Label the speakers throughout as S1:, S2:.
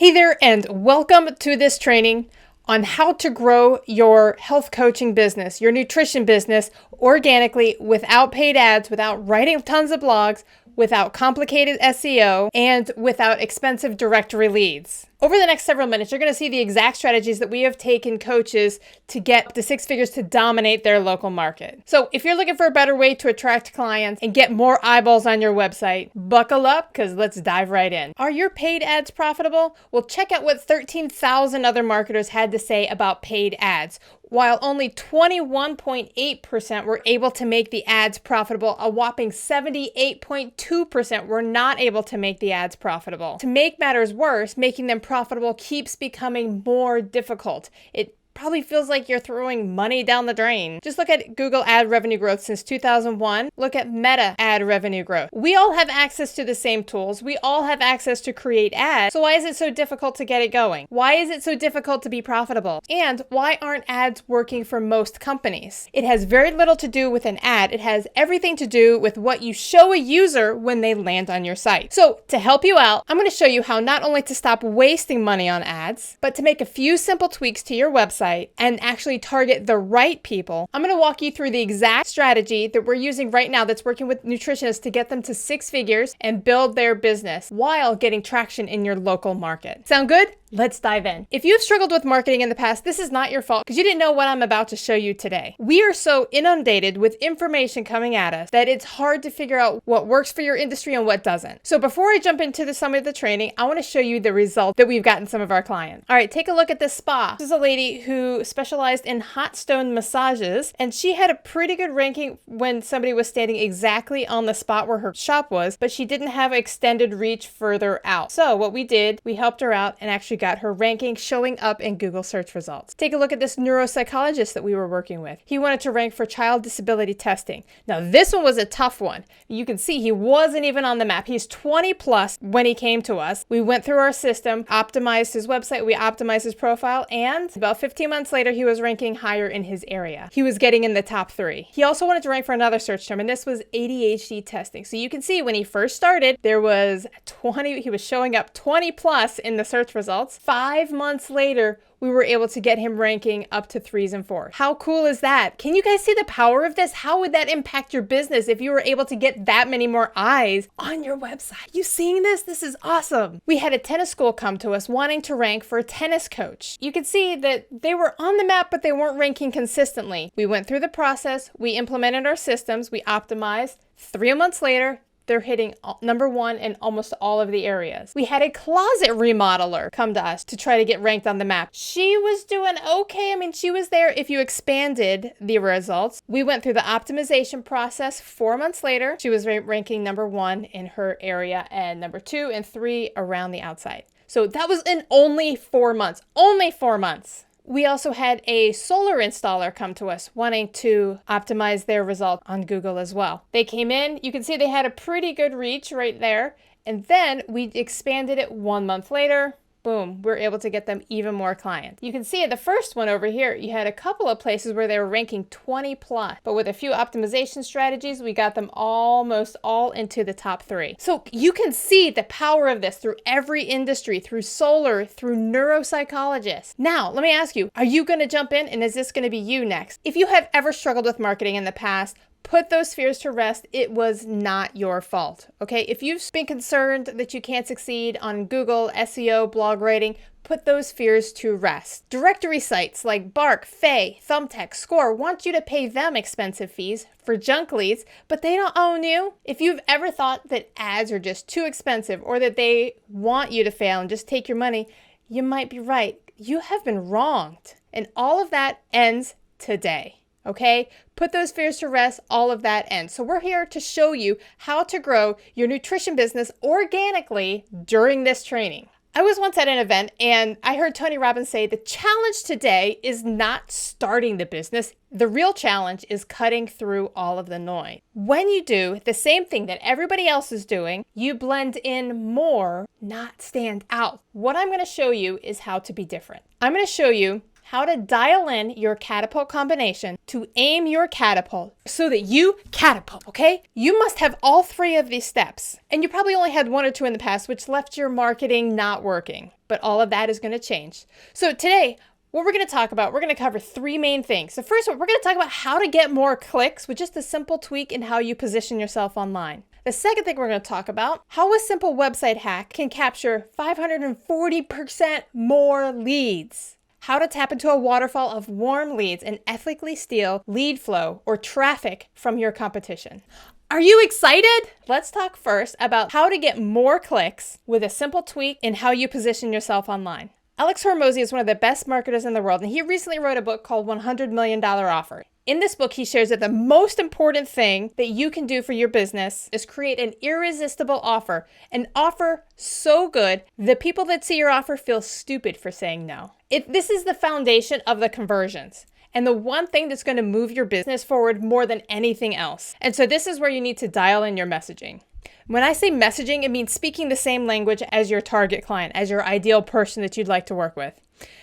S1: Hey there, and welcome to this training on how to grow your health coaching business, your nutrition business, organically without paid ads, without writing tons of blogs, without complicated SEO, and without expensive directory leads. Over the next several minutes, you're going to see the exact strategies that we have taken coaches to get up to six figures to dominate their local market. So if you're looking for a better way to attract clients and get more eyeballs on your website, buckle up because let's dive right in. Are your paid ads profitable? Well, check out what 13,000 other marketers had to say about paid ads. While only 21.8% were able to make the ads profitable, a whopping 78.2% were not able to make the ads profitable. To make matters worse, making them profitable keeps becoming more difficult. It probably feels like you're throwing money down the drain. Just look at Google ad revenue growth since 2001. Look at Meta ad revenue growth. We all have access to the same tools. We all have access to create ads. So why is it so difficult to get it going? Why is it so difficult to be profitable? And why aren't ads working for most companies? It has very little to do with an ad. It has everything to do with what you show a user when they land on your site. So to help you out, I'm going to show you how not only to stop wasting money on ads, but to make a few simple tweaks to your website and actually target the right people. I'm going to walk you through the exact strategy that we're using right now that's working with nutritionists to get them to six figures and build their business while getting traction in your local market. Sound good? Let's dive in. If you've struggled with marketing in the past, this is not your fault because you didn't know what I'm about to show you today. We are so inundated with information coming at us that it's hard to figure out what works for your industry and what doesn't. So before I jump into some of the training, I want to show you the results that we've gotten some of our clients. All right, take a look at this spa. This is a lady who specialized in hot stone massages, and she had a pretty good ranking when somebody was standing exactly on the spot where her shop was, but she didn't have extended reach further out. So what we did, we helped her out and actually got her ranking showing up in Google search results. Take a look at this neuropsychologist that we were working with. He wanted to rank for child disability testing. Now this one was a tough one. You can see he wasn't even on the map. He's 20 plus when he came to us. We went through our system, optimized his website, we optimized his profile, and about 15 months later he was ranking higher in his area. He was getting in the top 3. He also wanted to rank for another search term, and this was ADHD testing. So you can see when he first started, there was 20, he was showing up 20 plus in the search results. 5 months later, we were able to get him ranking up to 3s and 4s. How cool is that? Can you guys see the power of this? How would that impact your business if you were able to get that many more eyes on your website? You seeing this? This is awesome. We had a tennis school come to us wanting to rank for a tennis coach. You could see that they were on the map, but they weren't ranking consistently. We went through the process. We implemented our systems. We optimized. 3 months later, they're hitting number 1 in almost all of the areas. We had a closet remodeler come to us to try to get ranked on the map. She was doing okay. I mean, she was there if you expanded the results. We went through the optimization process. 4 months later, she was ranking number 1 in her area and number 2 and 3 around the outside. So that was in only 4 months. Only 4 months. We also had a solar installer come to us wanting to optimize their result on Google as well. They came in, you can see they had a pretty good reach right there. And then we expanded it 1 month later. Boom, we're able to get them even more clients. You can see the first one over here, you had a couple of places where they were ranking 20 plus, but with a few optimization strategies, we got them almost all into the top 3. So you can see the power of this through every industry, through solar, through neuropsychologists. Now, let me ask you, are you going to jump in and is this going to be you next? If you have ever struggled with marketing in the past, put those fears to rest. It was not your fault, okay? If you've been concerned that you can't succeed on Google, SEO, blog writing, put those fears to rest. Directory sites like Bark, Fay, Thumbtack, Score want you to pay them expensive fees for junk leads, but they don't own you. If you've ever thought that ads are just too expensive or that they want you to fail and just take your money, you might be right. You have been wronged, and all of that ends today. Okay, put those fears to rest, all of that ends. So we're here to show you how to grow your nutrition business organically during this training. I was once at an event and I heard Tony Robbins say the challenge today is not starting the business. The real challenge is cutting through all of the noise. When you do the same thing that everybody else is doing, you blend in more, not stand out. What I'm going to show you is how to be different. I'm going to show you how to dial in your catapult combination to aim your catapult so that you catapult, okay? You must have all three of these steps. And you probably only had one or two in the past, which left your marketing not working. But all of that is going to change. So today, what we're going to talk about, we're going to cover three main things. So first, we're going to talk about how to get more clicks with just a simple tweak in how you position yourself online. The second thing we're going to talk about, how a simple website hack can capture 540% more leads. How to tap into a waterfall of warm leads and ethically steal lead flow or traffic from your competition. Are you excited? Let's talk first about how to get more clicks with a simple tweak in how you position yourself online. Alex Hormozi is one of the best marketers in the world, and he recently wrote a book called $100 Million Offer. In this book, he shares that the most important thing that you can do for your business is create an irresistible offer, an offer so good the people that see your offer feel stupid for saying no. This is the foundation of the conversions and the one thing that's going to move your business forward more than anything else. And so this is where you need to dial in your messaging. When I say messaging, it means speaking the same language as your target client, as your ideal person that you'd like to work with.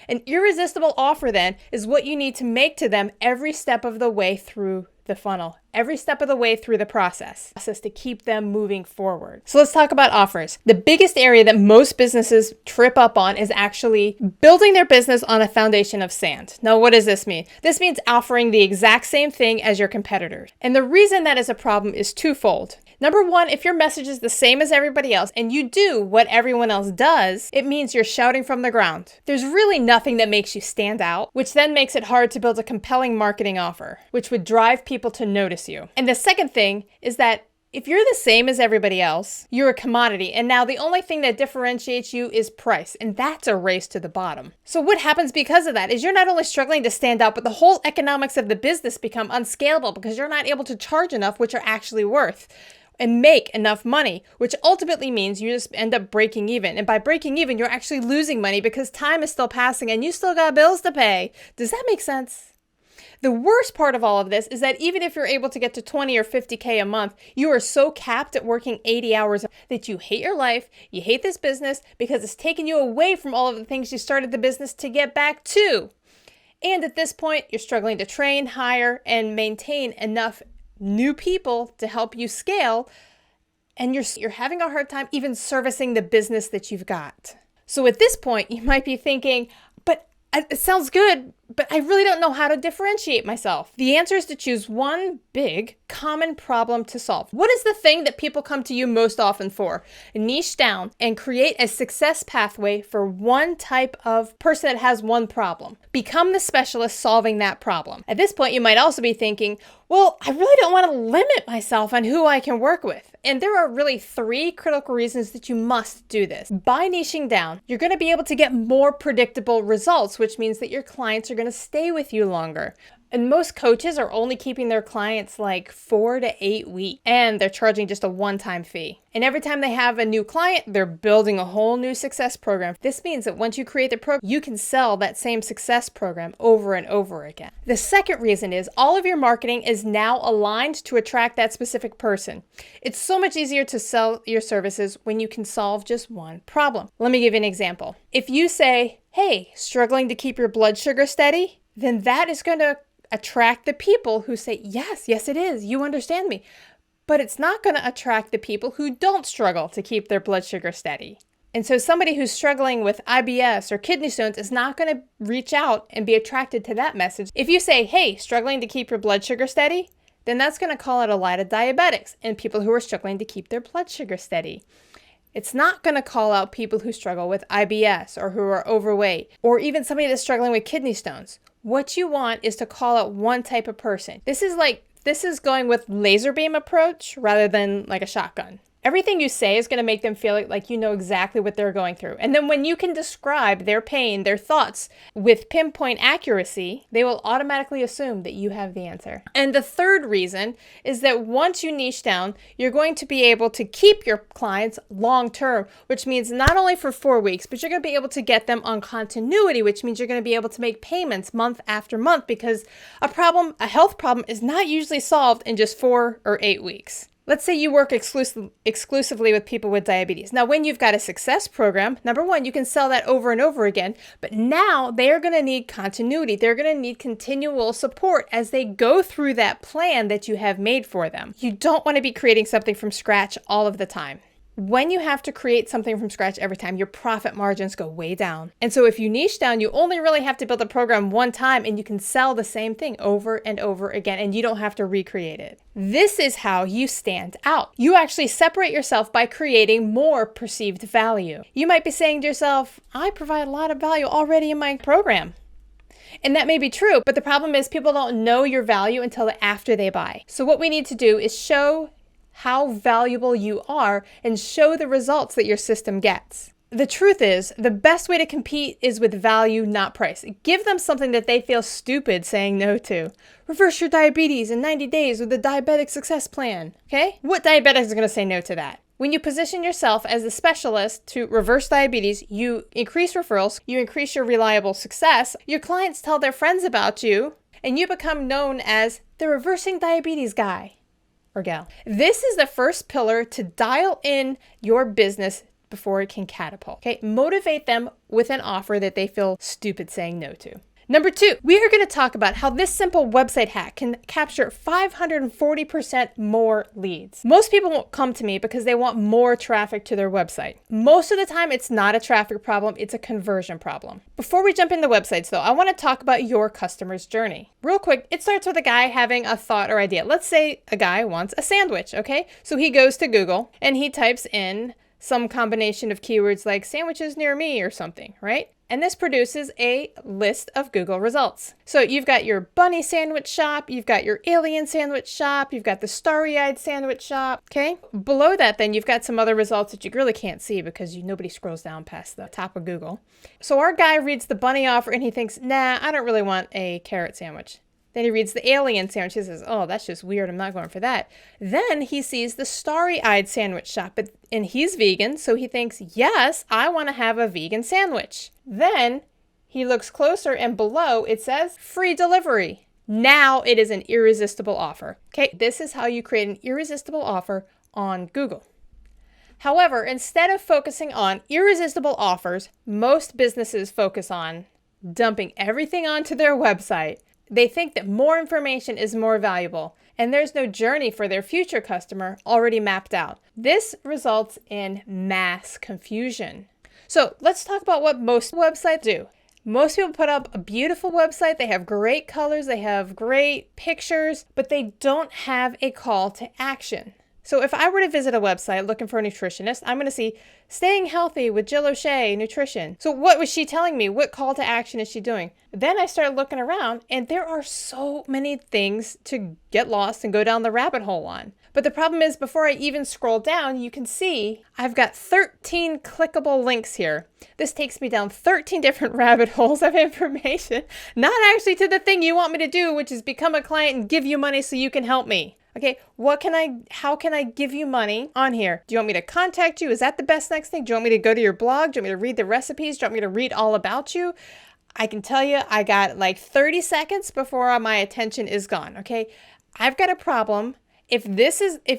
S1: An irresistible offer then is what you need to make to them every step of the way through the funnel, every step of the way through the process to keep them moving forward. So let's talk about offers. The biggest area that most businesses trip up on is actually building their business on a foundation of sand. Now, what does this mean? This means offering the exact same thing as your competitors. And the reason that is a problem is twofold. Number one, if your message is the same as everybody else and you do what everyone else does, it means you're shouting from the ground. There's really nothing that makes you stand out, which then makes it hard to build a compelling marketing offer, which would drive people to notice you. And the second thing is that if you're the same as everybody else, you're a commodity. And now the only thing that differentiates you is price. And that's a race to the bottom. So what happens because of that is you're not only struggling to stand out, but the whole economics of the business become unscalable because you're not able to charge enough, which you're actually worth, and make enough money, which ultimately means you just end up breaking even. And by breaking even, you're actually losing money because time is still passing and you still got bills to pay. Does that make sense? The worst part of all of this is that even if you're able to get to 20 or 50K a month, you are so capped at working 80 hours that you hate your life, you hate this business because it's taken you away from all of the things you started the business to get back to. And at this point, you're struggling to train, hire, and maintain enough new people to help you scale, and you're having a hard time even servicing the business that you've got. So at this point, you might be thinking, but it sounds good, but I really don't know how to differentiate myself. The answer is to choose one big, common problem to solve. What is the thing that people come to you most often for? Niche down and create a success pathway for one type of person that has one problem. Become the specialist solving that problem. At this point, you might also be thinking, well, I really don't want to limit myself on who I can work with. And there are really three critical reasons that you must do this. By niching down, you're going to be able to get more predictable results, which means that your clients are going to stay with you longer. And most coaches are only keeping their clients like 4 to 8 weeks, and they're charging just a one-time fee. And every time they have a new client, they're building a whole new success program. This means that once you create the program, you can sell that same success program over and over again. The second reason is all of your marketing is now aligned to attract that specific person. It's so much easier to sell your services when you can solve just one problem. Let me give you an example. If you say, hey, struggling to keep your blood sugar steady, then that is going to attract the people who say, yes, it is. You understand me. But it's not going to attract the people who don't struggle to keep their blood sugar steady. And so somebody who's struggling with IBS or kidney stones is not going to reach out and be attracted to that message. If you say, hey, struggling to keep your blood sugar steady, then that's going to call out a lot of diabetics and people who are struggling to keep their blood sugar steady. It's not going to call out people who struggle with IBS or who are overweight or even somebody that's struggling with kidney stones. What you want is to call out one type of person. This is going with laser beam approach rather than like a shotgun. Everything you say is going to make them feel like you know exactly what they're going through. And then when you can describe their pain, their thoughts with pinpoint accuracy, they will automatically assume that you have the answer. And the third reason is that once you niche down, you're going to be able to keep your clients long term, which means not only for 4 weeks, but you're going to be able to get them on continuity, which means you're going to be able to make payments month after month because a health problem is not usually solved in just 4 or 8 weeks. Let's say you work exclusively with people with diabetes. Now, when you've got a success program, number one, you can sell that over and over again, but now they're going to need continuity. They're going to need continual support as they go through that plan that you have made for them. You don't want to be creating something from scratch all of the time. When you have to create something from scratch every time, your profit margins go way down. And so if you niche down, you only really have to build a program one time and you can sell the same thing over and over again and you don't have to recreate it. This is how you stand out. You actually separate yourself by creating more perceived value. You might be saying to yourself, I provide a lot of value already in my program. And that may be true, but the problem is people don't know your value until after they buy. So what we need to do is show how valuable you are and show the results that your system gets. The truth is, the best way to compete is with value, not price. Give them something that they feel stupid saying no to. Reverse your diabetes in 90 days with the diabetic success plan. Okay? What diabetic is going to say no to that? When you position yourself as a specialist to reverse diabetes, you increase referrals, you increase your reliable success, your clients tell their friends about you, and you become known as the reversing diabetes guy or gal. This is the first pillar to dial in your business before it can catapult. Okay, motivate them with an offer that they feel stupid saying no to. Number two, we are going to talk about how this simple website hack can capture 540% more leads. Most people won't come to me because they want more traffic to their website. Most of the time, it's not a traffic problem, it's a conversion problem. Before we jump into websites though, I want to talk about your customer's journey. Real quick, it starts with a guy having a thought or idea. Let's say a guy wants a sandwich, okay? So he goes to Google and he types in some combination of keywords like sandwiches near me or something, right? And this produces a list of Google results. So you've got your bunny sandwich shop, you've got your alien sandwich shop, you've got the starry-eyed sandwich shop, okay? Below that then you've got some other results that you really can't see because nobody scrolls down past the top of Google. So our guy reads the bunny offer and he thinks, nah, I don't really want a carrot sandwich. Then he reads the alien sandwich. He says, oh, that's just weird. I'm not going for that. Then he sees the starry-eyed sandwich shop, and he's vegan, so he thinks, yes, I want to have a vegan sandwich. Then he looks closer, and below it says free delivery. Now it is an irresistible offer. Okay, this is how you create an irresistible offer on Google. However, instead of focusing on irresistible offers, most businesses focus on dumping everything onto their website. They think that more information is more valuable, and there's no journey for their future customer already mapped out. This results in mass confusion. So let's talk about what most websites do. Most people put up a beautiful website. They have great colors, they have great pictures, but they don't have a call to action. So if I were to visit a website looking for a nutritionist, I'm going to see staying healthy with Jill O'Shea nutrition. So what was she telling me? What call to action is she doing? Then I started looking around and there are so many things to get lost and go down the rabbit hole on. But the problem is before I even scroll down, you can see I've got 13 clickable links here. This takes me down 13 different rabbit holes of information, not actually to the thing you want me to do, which is become a client and give you money so you can help me. Okay, how can I give you money on here? Do you want me to contact you? Is that the best next thing? Do you want me to go to your blog? Do you want me to read the recipes? Do you want me to read all about you? I can tell you I got like 30 seconds before my attention is gone, okay? I've got a problem. If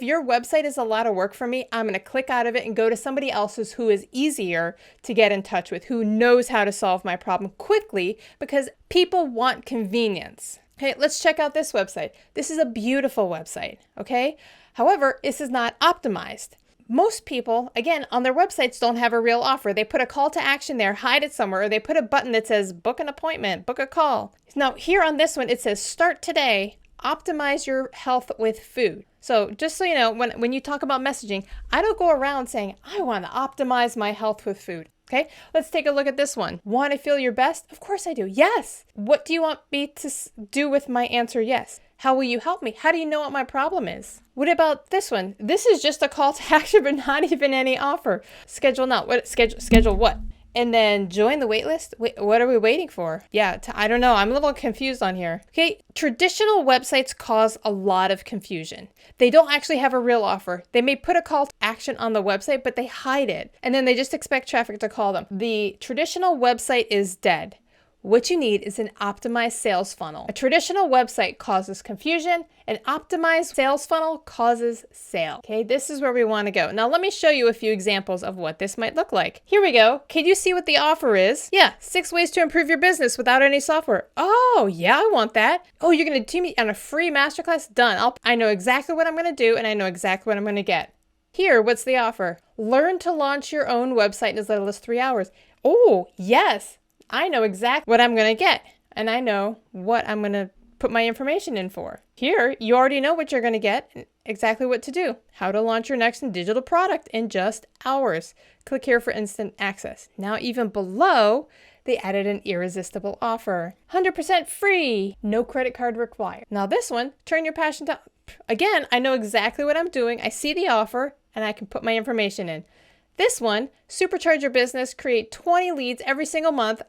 S1: your website is a lot of work for me, I'm going to click out of it and go to somebody else's who is easier to get in touch with, who knows how to solve my problem quickly because people want convenience. Okay, let's check out this website. This is a beautiful website, okay? However, this is not optimized. Most people, again, on their websites don't have a real offer. They put a call to action there, hide it somewhere, or they put a button that says book an appointment, book a call. Now, here on this one, it says start today, optimize your health with food. So just so you know, when you talk about messaging, I don't go around saying, I want to optimize my health with food. Okay, let's take a look at this one. Want to feel your best? Of course I do. Yes. What do you want me to do with my answer? Yes. How will you help me? How do you know what my problem is? What about this one? This is just a call to action, but not even any offer. Schedule now. What? Schedule what? And then join the wait list? Wait, what are we waiting for? Yeah, I don't know. I'm a little confused on here. Okay, traditional websites cause a lot of confusion. They don't actually have a real offer. They may put a call to action on the website, but they hide it. And then they just expect traffic to call them. The traditional website is dead. What you need is an optimized sales funnel. A traditional website causes confusion. An optimized sales funnel causes sale. Okay, this is where we want to go. Now let me show you a few examples of what this might look like. Here we go. Can you see what the offer is? Yeah, 6 ways to improve your business without any software. Oh, yeah, I want that. Oh, you're going to teach me on a free masterclass? Done. I know exactly what I'm going to do, and I know exactly what I'm going to get. Here, what's the offer? Learn to launch your own website in as little as 3 hours. Oh, yes. I know exactly what I'm going to get, and I know what I'm going to put my information in for. Here, you already know what you're going to get and exactly what to do. How to launch your next digital product in just hours. Click here for instant access. Now, even below, they added an irresistible offer. 100% free. No credit card required. Now this one, turn your passion to... Again, I know exactly what I'm doing. I see the offer, and I can put my information in. This one, supercharge your business, create 20 leads every single month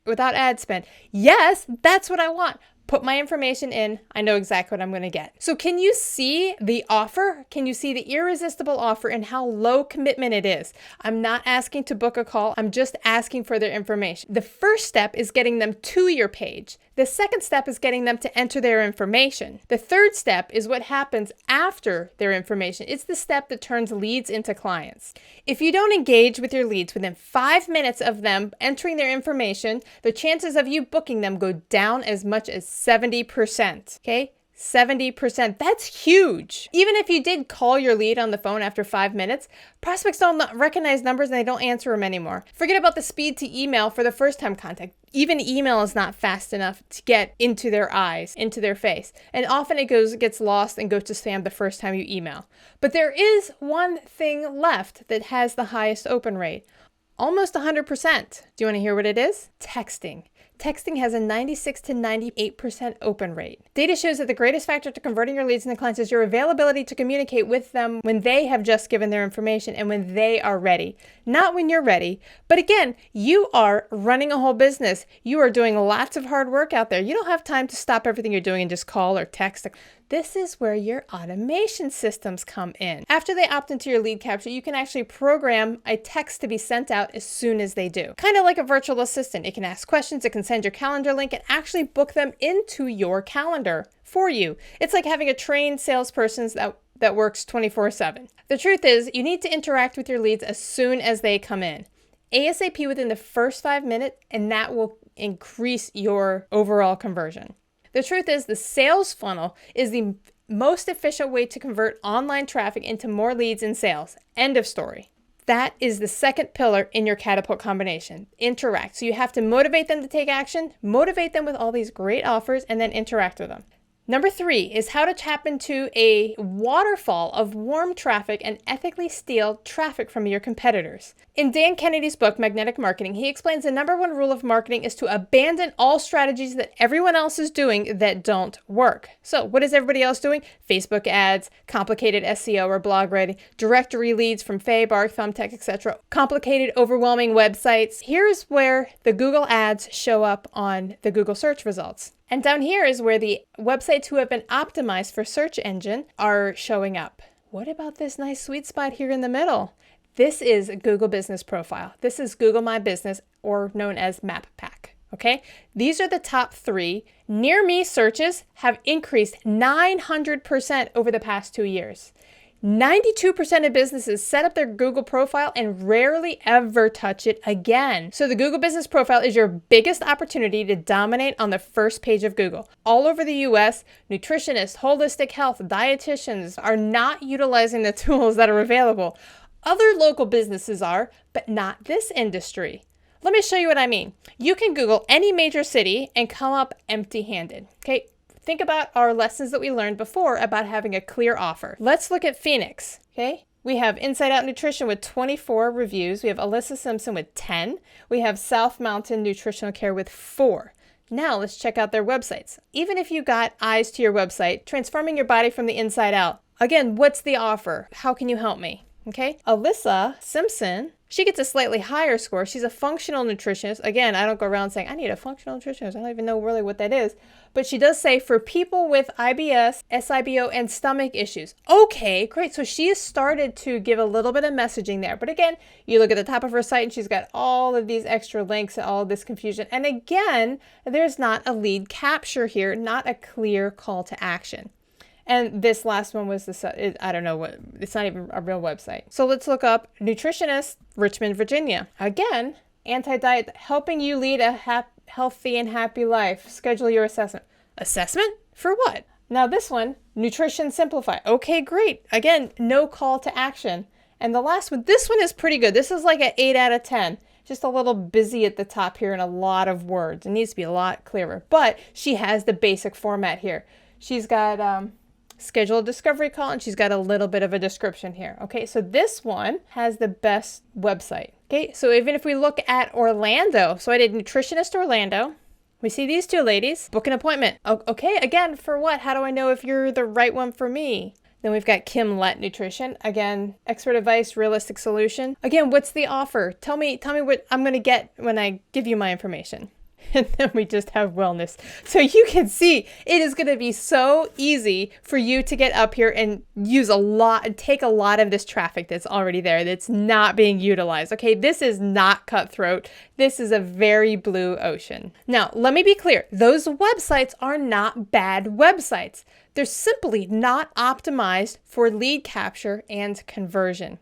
S1: without ad spend. Yes, that's what I want. Put my information in. I know exactly what I'm going to get. So can you see the offer? Can you see the irresistible offer and how low commitment it is? I'm not asking to book a call. I'm just asking for their information. The first step is getting them to your page. The second step is getting them to enter their information. The third step is what happens after their information. It's the step that turns leads into clients. If you don't engage with your leads within 5 minutes of them entering their information, the chances of you booking them go down as much as 70%. Okay? 70%. That's huge. Even if you did call your lead on the phone after 5 minutes, prospects don't recognize numbers and they don't answer them anymore. Forget about the speed to email for the first time contact. Even email is not fast enough to get into their eyes, into their face. And often it gets lost and goes to spam the first time you email. But there is one thing left that has the highest open rate. Almost 100%. Do you want to hear what it is? Texting. Texting has a 96 to 98% open rate. Data shows that the greatest factor to converting your leads into clients is your availability to communicate with them when they have just given their information and when they are ready. Not when you're ready. But again, you are running a whole business. You are doing lots of hard work out there. You don't have time to stop everything you're doing and just call or text. This is where your automation systems come in. After they opt into your lead capture, you can actually program a text to be sent out as soon as they do. Kind of like a virtual assistant. It can ask questions, it can send your calendar link, and actually book them into your calendar for you. It's like having a trained salesperson that works 24/7. The truth is, you need to interact with your leads as soon as they come in. ASAP within the first 5 minutes, and that will increase your overall conversion. The truth is, the sales funnel is the most efficient way to convert online traffic into more leads and sales. End of story. That is the second pillar in your catapult combination. Interact. So you have to motivate them to take action, motivate them with all these great offers, and then interact with them. Number 3 is how to tap into a waterfall of warm traffic and ethically steal traffic from your competitors. In Dan Kennedy's book, Magnetic Marketing, he explains the number 1 rule of marketing is to abandon all strategies that everyone else is doing that don't work. So what is everybody else doing? Facebook ads, complicated SEO or blog writing, directory leads from Bark, Thumbtack, etc. Complicated, overwhelming websites. Here's where the Google ads show up on the Google search results. And down here is where the websites who have been optimized for search engine are showing up. What about this nice sweet spot here in the middle? This is a Google Business Profile. This is Google My Business, or known as Map Pack. Okay, these are the top 3. Near me searches have increased 900% over the past 2 years. 92% of businesses set up their Google profile and rarely ever touch it again. So the Google Business Profile is your biggest opportunity to dominate on the first page of Google. All over the US, nutritionists, holistic health, dietitians are not utilizing the tools that are available. Other local businesses are, but not this industry. Let me show you what I mean. You can Google any major city and come up empty-handed. Okay. Think about our lessons that we learned before about having a clear offer. Let's look at Phoenix, okay? We have Inside Out Nutrition with 24 reviews. We have Alyssa Simpson with 10. We have South Mountain Nutritional Care with 4. Now let's check out their websites. Even if you got eyes to your website, transforming your body from the inside out. Again, what's the offer? How can you help me? Okay, Alyssa Simpson, she gets a slightly higher score. She's a functional nutritionist. Again, I don't go around saying, I need a functional nutritionist. I don't even know really what that is. But she does say for people with IBS, SIBO, and stomach issues. Okay, great. So she has started to give a little bit of messaging there. But again, you look at the top of her site and she's got all of these extra links and all of this confusion. And again, there's not a lead capture here, not a clear call to action. And this last one was I don't know what, it's not even a real website. So let's look up nutritionist, Richmond, Virginia. Again, anti-diet, helping you lead a healthy and happy life. Schedule your assessment. Assessment? For what? Now this one, Nutrition Simplified. Okay, great. Again, no call to action. And the last one, this one is pretty good. This is like an 8 out of 10. Just a little busy at the top here and a lot of words. It needs to be a lot clearer. But she has the basic format here. She's got schedule a discovery call, and she's got a little bit of a description here. Okay, so this one has the best website. Okay, so even if we look at Orlando, so I did Nutritionist Orlando. We see these two ladies, book an appointment. Okay, again, for what? How do I know if you're the right one for me? Then we've got Kim Lett Nutrition. Again, expert advice, realistic solution. Again, what's the offer? Tell me what I'm going to get when I give you my information. And then we just have wellness. So you can see it is going to be so easy for you to get up here and use a lot and take a lot of this traffic that's already there that's not being utilized. Okay, this is not cutthroat. This is a very blue ocean. Now, let me be clear. Those websites are not bad websites. They're simply not optimized for lead capture and conversion.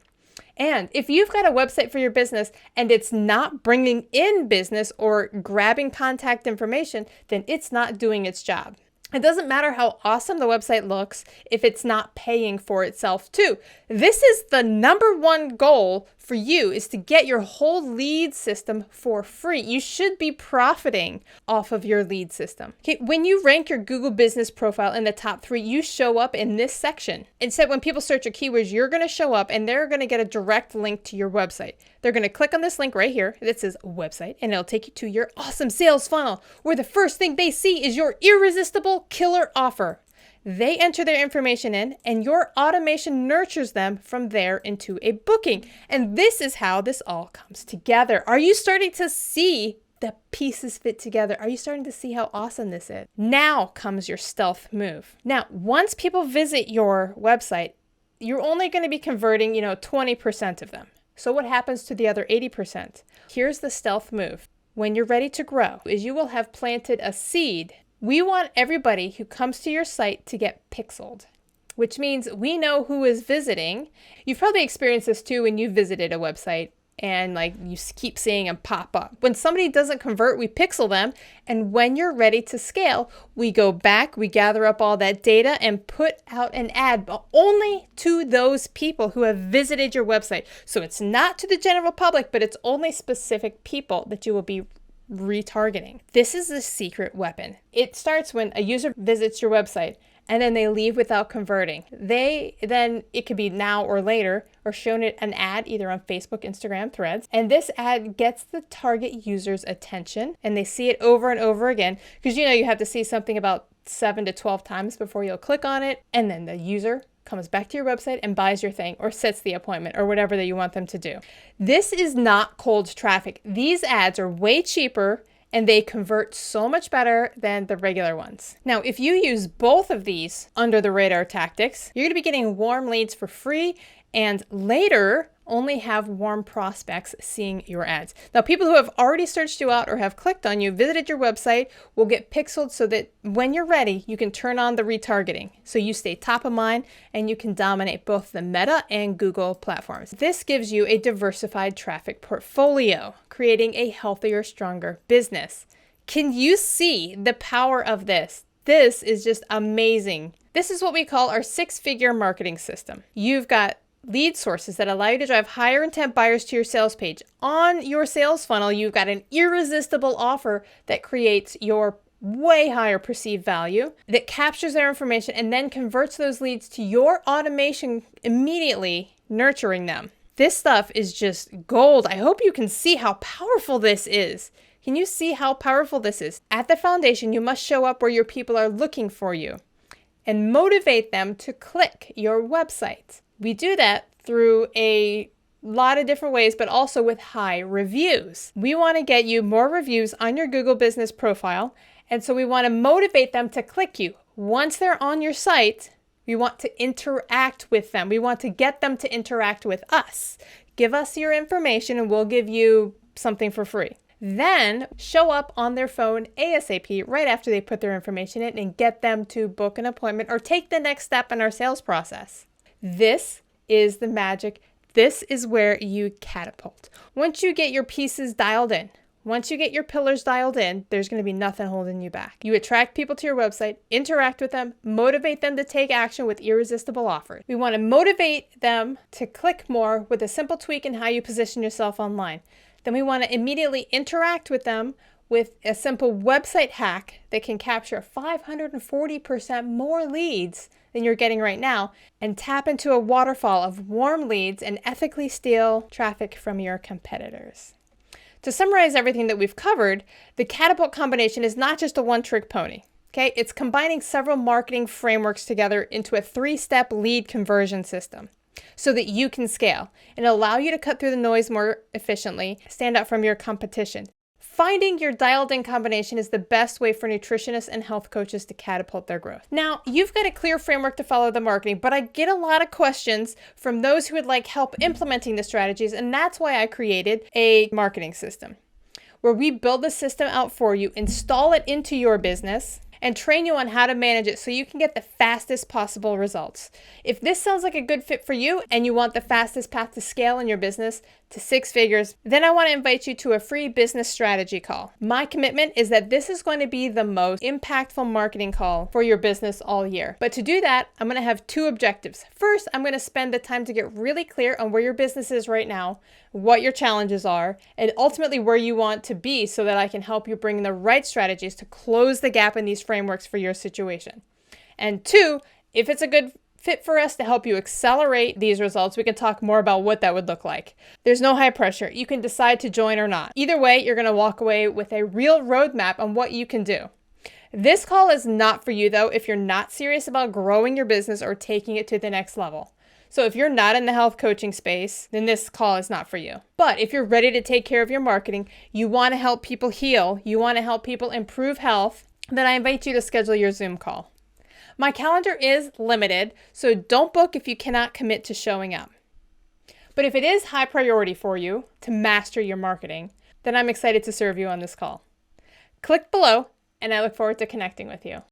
S1: And if you've got a website for your business and it's not bringing in business or grabbing contact information, then it's not doing its job. It doesn't matter how awesome the website looks if it's not paying for itself too. This is the number one goal for you, is to get your whole lead system for free. You should be profiting off of your lead system. Okay, when you rank your Google business profile in the top 3, you show up in this section. Instead, when people search your keywords, you're going to show up and they're going to get a direct link to your website. They're going to click on this link right here that says website, and it'll take you to your awesome sales funnel, where the first thing they see is your irresistible killer offer. They enter their information in, and your automation nurtures them from there into a booking. And this is how this all comes together. Are you starting to see the pieces fit together? Are you starting to see how awesome this is? Now comes your stealth move. Now, once people visit your website, you're only going to be converting, 20% of them. So what happens to the other 80%? Here's the stealth move. When you're ready to grow, is you will have planted a seed. We want everybody who comes to your site to get pixeled, which means we know who is visiting. You've probably experienced this too when you visited a website and you keep seeing them pop up. When somebody doesn't convert, we pixel them. And when you're ready to scale, we go back, we gather up all that data and put out an ad, but only to those people who have visited your website. So it's not to the general public, but it's only specific people that you will be retargeting. This is the secret weapon. It starts when a user visits your website and then they leave without converting. It could be now or later, or shown an ad either on Facebook, Instagram, Threads. And this ad gets the target user's attention, and they see it over and over again, because you have to see something about 7 to 12 times before you'll click on it. And then the user comes back to your website and buys your thing, or sets the appointment, or whatever that you want them to do. This is not cold traffic. These ads are way cheaper, and they convert so much better than the regular ones. Now, if you use both of these under the radar tactics, you're going to be getting warm leads for free, and later only have warm prospects seeing your ads. Now, people who have already searched you out or have clicked on you, visited your website, will get pixeled so that when you're ready, you can turn on the retargeting. So you stay top of mind and you can dominate both the Meta and Google platforms. This gives you a diversified traffic portfolio, creating a healthier, stronger business. Can you see the power of this? This is just amazing. This is what we call our 6-figure marketing system. You've got lead sources that allow you to drive higher intent buyers to your sales page. On your sales funnel, you've got an irresistible offer that creates your way higher perceived value, that captures their information and then converts those leads to your automation immediately, nurturing them. This stuff is just gold. I hope you can see how powerful this is. Can you see how powerful this is? At the foundation, you must show up where your people are looking for you and motivate them to click your website. We do that through a lot of different ways, but also with high reviews. We want to get you more reviews on your Google business profile, and so we want to motivate them to click you. Once they're on your site, we want to interact with them. We want to get them to interact with us. Give us your information and we'll give you something for free. Then show up on their phone ASAP right after they put their information in and get them to book an appointment or take the next step in our sales process. This is the magic. This is where you catapult. Once you get your pieces dialed in, once you get your pillars dialed in, there's going to be nothing holding you back. You attract people to your website, interact with them, motivate them to take action with irresistible offers. We want to motivate them to click more with a simple tweak in how you position yourself online. Then we want to immediately interact with them with a simple website hack that can capture 540% more leads than you're getting right now and tap into a waterfall of warm leads and ethically steal traffic from your competitors. To summarize everything that we've covered, the catapult combination is not just a one-trick pony. Okay, it's combining several marketing frameworks together into a 3-step lead conversion system so that you can scale and allow you to cut through the noise more efficiently, stand out from your competition. Finding your dialed-in combination is the best way for nutritionists and health coaches to catapult their growth. Now, you've got a clear framework to follow the marketing, but I get a lot of questions from those who would like help implementing the strategies, and that's why I created a marketing system where we build the system out for you, install it into your business, and train you on how to manage it so you can get the fastest possible results. If this sounds like a good fit for you and you want the fastest path to scale in your business to 6 figures, then I want to invite you to a free business strategy call. My commitment is that this is going to be the most impactful marketing call for your business all year. But to do that, I'm going to have 2 objectives. First, I'm going to spend the time to get really clear on where your business is right now, what your challenges are, and ultimately where you want to be so that I can help you bring the right strategies to close the gap in these frameworks for your situation. And 2, if it's a good fit for us to help you accelerate these results, we can talk more about what that would look like. There's no high pressure. You can decide to join or not. Either way, you're going to walk away with a real roadmap on what you can do. This call is not for you, though, if you're not serious about growing your business or taking it to the next level. So if you're not in the health coaching space, then this call is not for you. But if you're ready to take care of your marketing, you want to help people heal, you want to help people improve health, then I invite you to schedule your Zoom call. My calendar is limited, so don't book if you cannot commit to showing up. But if it is high priority for you to master your marketing, then I'm excited to serve you on this call. Click below, and I look forward to connecting with you.